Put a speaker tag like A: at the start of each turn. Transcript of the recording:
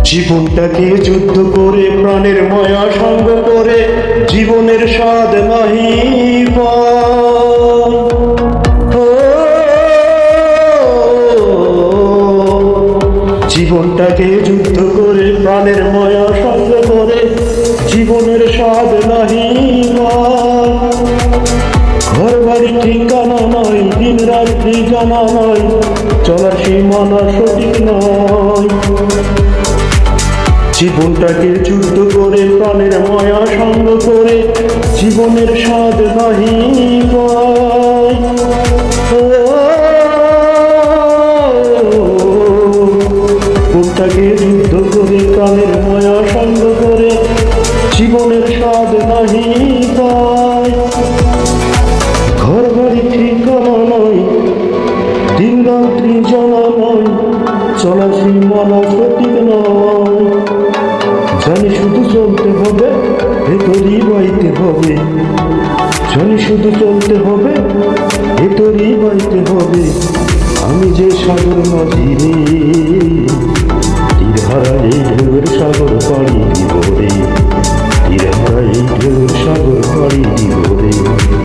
A: জীবনটাকে যুদ্ধ করে প্রাণের মায়া সঙ্গ করে জীবনের স্বাদ নাহি পায়। জীবনটাকে যুদ্ধ করে প্রাণের মায়া সঙ্গ করে জীবনের স্বাদ নাহি পায়। ঘর বাড়ি ঠিকানা নয়, দিন রাত্রি জানা নয়, চলার সীমানা সঠিক নয়। জীবনটাকে যুদ্ধ করে প্রাণের মায়া সঙ্গ করে জীবনের স্বাদ নাহি পায়। জীবনটাকে যুদ্ধ করে প্রাণের মায়া সঙ্গ করে জীবনের স্বাদ নাহি পায়। ঘর বাড়ি ঠিকানা নয়, দিন রাত্রি জানা নয়, চলা সীমানা সঠিক নয়। জানি শুধু চলতে হবে, ভেতরই বাইতে হবে। জানি শুধু চলতে হবে, ভেতরই বাইতে হবে। আমি যে সাগর মাঝি রে, তীর হারা এই ঢেউয়ের সাগর